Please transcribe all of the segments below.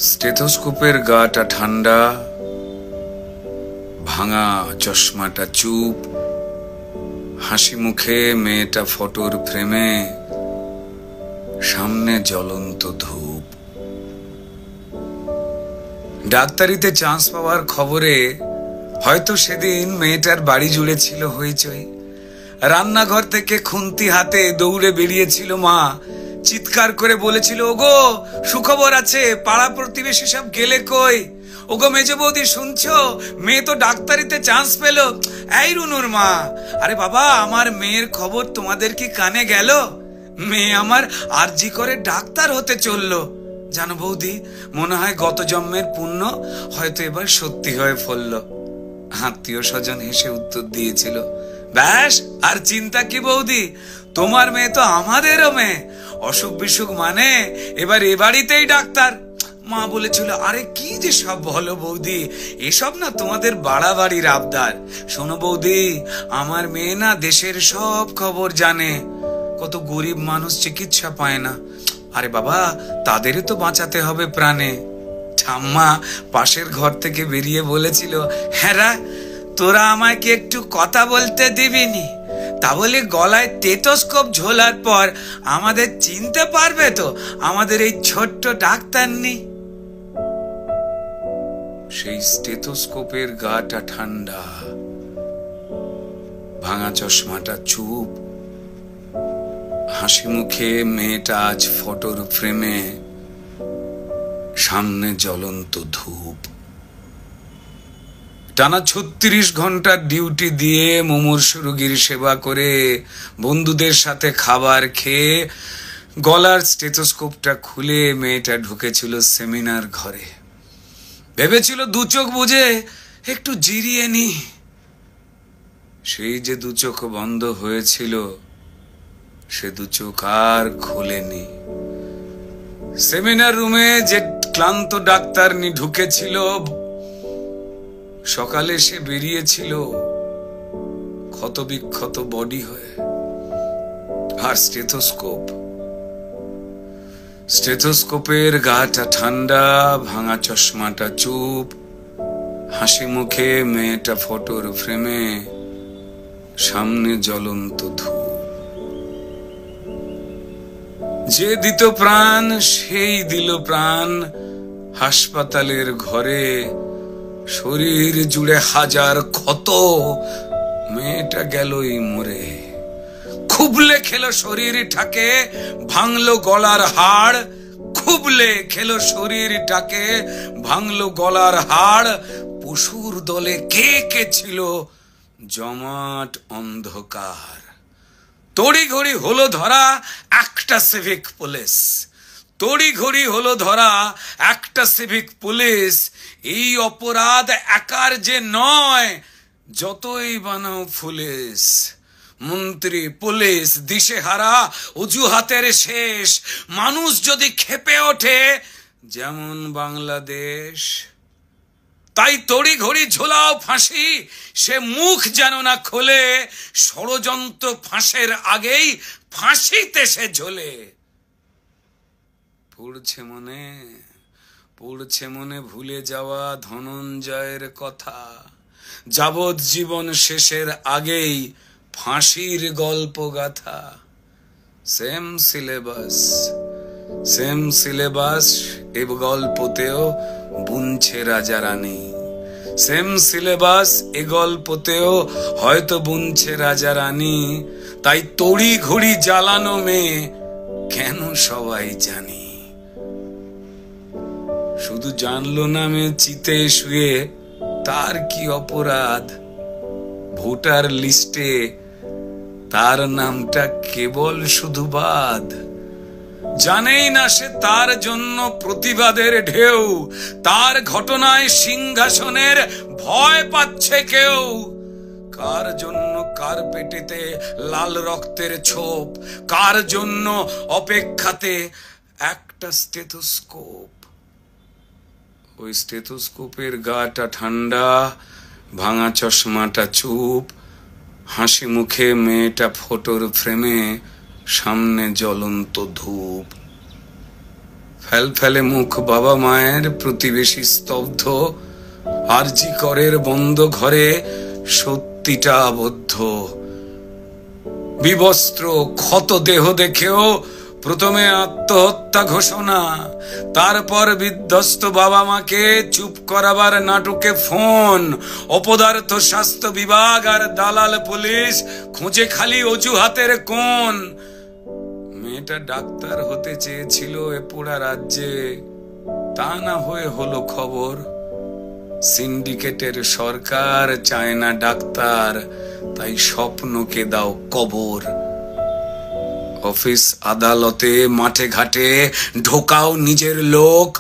স্টেথোস্কোপের গাটা ঠান্ডা, ভাঙা চশমাটা চুপ, হাসি মুখে মেয়েটা ফটোর ফ্রেমে, সামনে জ্বলন্ত ধূপ। ডাক্তারিতে চান্স পাওয়ার খবরে হয়তো সেদিন মেয়েটার বাড়ি জুড়ে ছিল হইচই। রান্নাঘর থেকে খুন্তি হাতে দৌড়ে বেরিয়েছিল মা, চিৎকার করে বলেছিল, ওগো সুখবর আছে, পাড়া প্রতিবেশী সব গেলে কই? ওগো মেজ বৌদি শুনছো, মেয়ে তো ডাক্তারিতে চান্স পেল। এই রুনুর মা, আরে বাবা আমার মেয়ের খবর তোমাদের কি কানে গেল? মেয়ে আমার আরজি করে ডাক্তার হতে চললো। জানো বৌদি, মনে হয় গত জন্মের পুণ্য হয়তো এবার সত্যি হয়ে ফলল। আত্মীয় স্বজন হেসে উত্তর দিয়েছিল, ব্যাস আর চিন্তা কি বৌদি, তোমার মেয়ে তো আমাদেরও মেয়ে, অসুখ বিসুখ মানে এবার এ বাড়িতেই ডাক্তার। মা বলেছিল, আরে কি যে সব বলো বৌদি, এসব না তোমাদের বাড়াবাড়ির আবদার। শোনো বৌদি, আমার মেয়ে না দেশের সব খবর জানে, কত গরিব মানুষ চিকিৎসা পায় না। আরে বাবা, তাদেরই তো বাঁচাতে হবে প্রাণে। ঠাম্মা পাশের ঘর থেকে বেরিয়ে বলেছিল, হ্যাঁ তোরা আমায় কি একটু কথা বলতে দিবিনি? তা বলি গলায় স্টেথোস্কোপ ঝোলার পর আমাদের চিনতে পারবে তো আমাদের এই ছোট্ট ডাক্তার নেই? সেই স্টেথোস্কোপের গাটা ঠান্ডা, ভাঙা চশমাটা চুপ, হাসি মুখে মেয়েটা আজ ফটোর ফ্রেমে, সামনে জ্বলন্ত ধূপ। টানা 36 ঘন্টার ডিউটি দিয়ে মুমূর্ষু রোগীর সেবা করে বন্ধুদের সাথে খাবার খেয়ে গলার স্টেথোস্কোপটা খুলে মেয়েটা ঢুকেছিল সেমিনার ঘরে। ভেবেছিল দু চোখ বুঝে একটু জিরিয়ে নি। সেই যে দু চোখ বন্ধ হয়েছিল, সে দু চোখ আর খোলেনি। সেমিনার রুমে যে ক্লান্ত ডাক্তারনি ঢুকেছিল, সকালে সে বেরিয়েছিল ক্ষত বিক্ষত বডি হয়ে। আর স্টেথোস্কোপের গাটা ঠান্ডা, ভাঙা চশমাটা চুপ, হাসি মুখে মেয়েটা ফটোর ফ্রেমে, সামনে জ্বলন্ত ধূপ। যে দিত প্রাণ সেই দিল প্রাণ হাসপাতালের ঘরে, শরীর জুড়ে হাজার ক্ষত, মেয়েটা গেলই মরে। খুবলে খেলো শরীরটাকে, ভাঙলো গলার হাড়, খুবলে খেলো শরীরটাকে, ভাঙলো গলার হাড়। পশুর দলে কে কে ছিল জমাট অন্ধকার। তড়িঘড়ি হলো ধরা একটা সিভিক পুলিশ, তড়িঘড়ি হলো ধরা একটা সিভিক পুলিশ। এই অপরাধ একার যে নয়, যতই বানাও পুলিশ। মন্ত্রী পুলিশ দিশেহারা, অজুহাতের শেষ। মানুষ যদি ক্ষেপে ওঠে যেমন বাংলাদেশ, তাই তড়িঘড়ি ঝোলাও ফাঁসি, সে মুখ যেন না খোলে। ষড়যন্ত্র ফাঁসের আগেই ফাঁসিতে সে ঝোলে। পড়ছে মনে ভুলে যাওয়া ধনঞ্জয়ের কথা, যাবজ্জীবন শেষের আগেই ফাঁসির গল্প গাথা। সেম সিলেবাস এ গল্পতেও বুনছে রাজা রানী, সেম সিলেবাস এ গল্পতেও হয়তো বুনছে রাজা রানী। তাই তড়ি ঘড়ি জ্বালানো মেয়ে কেন সবাই জানি। শুধু জানলো না মেয়ে চিতে শুয়ে তার কি অপরাধ, ভোটার লিস্টে তার নামটা কেবল শুধু বাদ। জানেই না সে তার জন্য প্রতিবাদের ঢেউ, তার ঘটনায় সিংহাসনের ভয় পাচ্ছে কেউ। কার জন্য কার পেটেতে লাল রক্তের ছোপ, কার জন্য অপেক্ষাতে একটা স্টেথোস্কোপ। ওই স্টেথোস্কোপের গাটা ঠান্ডা, ভাঙা চশমাটা চুপ, হাসি মুখে মেয়েটা ফটোর ফ্রেমে, সামনে জ্বলন্ত ধূপ। ফেল ফেলে মুখ বাবা মায়ের, প্রতিবেশী স্তব্ধ, আরজি করের বন্ধ ঘরে সত্যিটা আবদ্ধ। বিবস্ত্র ক্ষত দেহ দেখেও প্রথমে আত্মহত্যা ঘোষণা, তারপর বিধ্বস্ত বাবা মাকে চুপ করাবার নাটকে ফোন। অপদার্থ স্বাস্থ্য বিভাগ আর দালাল পুলিশ খুঁজে খালি অজুহাতের কোণ। মেয়েটা ডাক্তার হতে চেয়েছিল এ পোড়া রাজ্যে, তা না হয়ে হলো খবর। সিন্ডিকেটের সরকার চায় না ডাক্তার, তাই স্বপ্নকে দাও কবর। অফিস আদালতে মাঠে ঘাটে ঢোকাও নিজের লোক,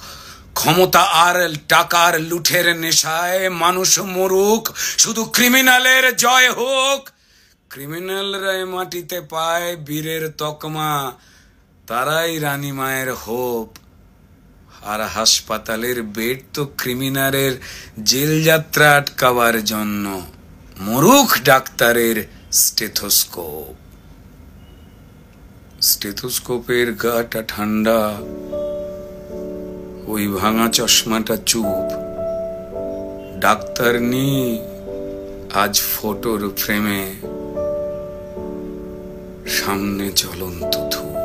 ক্ষমতা আর টাকার লুঠের নেশায় মানুষ মরুক, শুধু ক্রিমিনালের জয় হোক। ক্রিমিনালরা মাটিতে পায় বীরের তকমা, তারাই রানী মায়ের হোপ। আর হাসপাতালের বেড তো ক্রিমিনালের জেল যাত্রা আটকাবার জন্য, মরুখ ডাক্তারের স্টেথোস্কোপ। স্টেথোস্কোপের গাটা ঠান্ডা, ওই ভাঙা চশমাটা চুপ। ডাক্তার নি আজ ফটোর ফ্রেমে, সামনে জ্বলন্ত ধূপ।